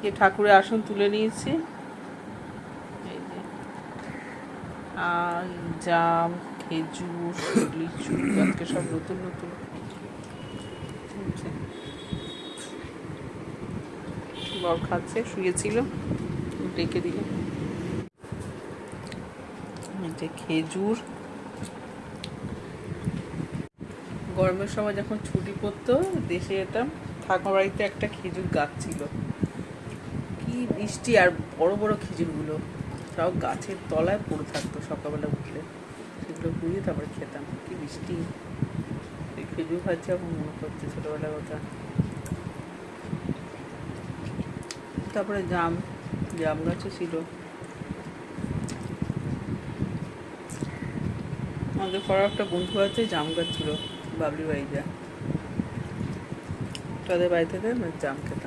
যে ঠাকুরের আসন তুলে নিয়েছি, এই যে আর জাম, খেজুর, লিচু, আজকে সব নতুন নতুন। বর খাচ্ছে, শুয়েছিল, ডেকে দিলাম। এই যে খেজুর, গরমের সময় যখন ছুটি পড়তো দেশে যেতাম, ঠাকুর বাড়িতে একটা খেজুর গাছ ছিল, কি মিষ্টি, আর বড় বড় খেজুরগুলো সব গাছের তলায় পড়ে থাকতো, সকালবেলা উঠলে সেগুলো কুড়িয়ে তারপরে খেতাম, কি মিষ্টি। এই খেজুর খাচ্ছে এখন মনে করছে ছোটোবেলার কথা। তারপরে জাম, জাম গাছও ছিল। আমাদের পড়ার একটা বন্ধু আছে, জাম গাছ ছিল বাবলি বাড়িতে, তাদের বাড়ি থেকে জাম খেতাম।